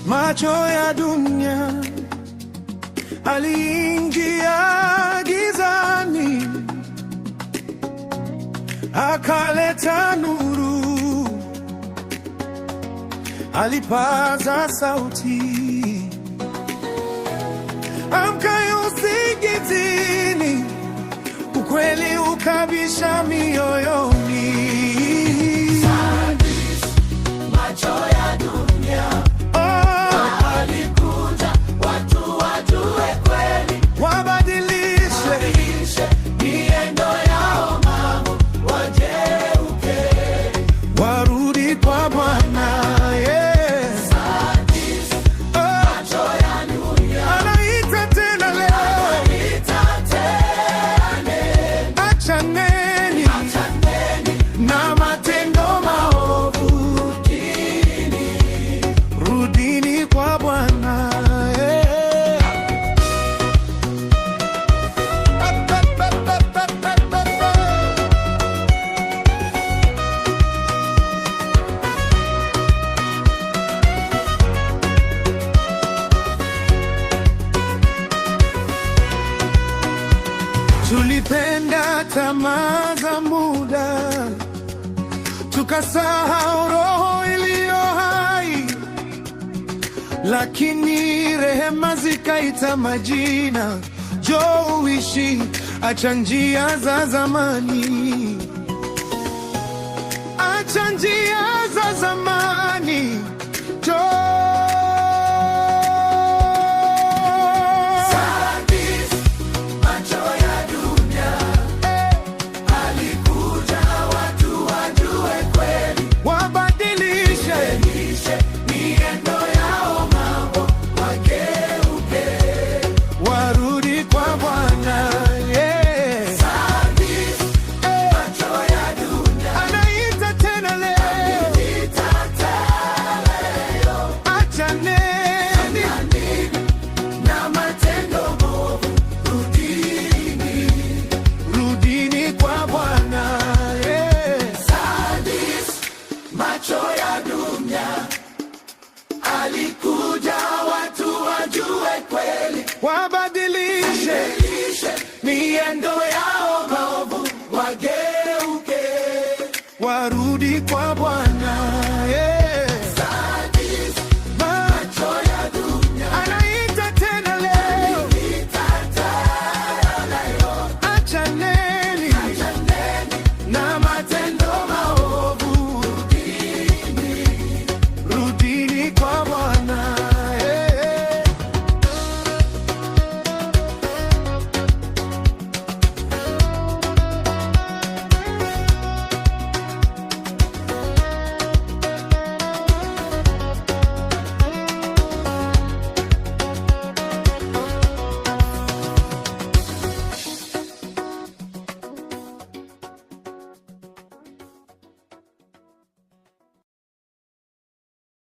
macho ya dunia, aliingia gizani, akaleta nuru, alipaza sauti, amka usingizini, ukweli ukabisha mioyoni. Macho ya dunia, alikuja watu wajue kweli, wabadilishe miendo yao, mambo wageuke, warudi kwa Bwana. macho ya dunia, Anaita tena leo, achaneni na matendo maovu, rudini kwa Bwana. Tulipenda tamaa za muda, tukasahau roho iliyo hai, lakini rehema zikaita majina. Njoo uishi, acha njia za zamani, acha njia za zamani, njoo. alikuja watu wajue kweli, wabadilishe miendo yao maovu, wageuke, warudi kwa Bwana.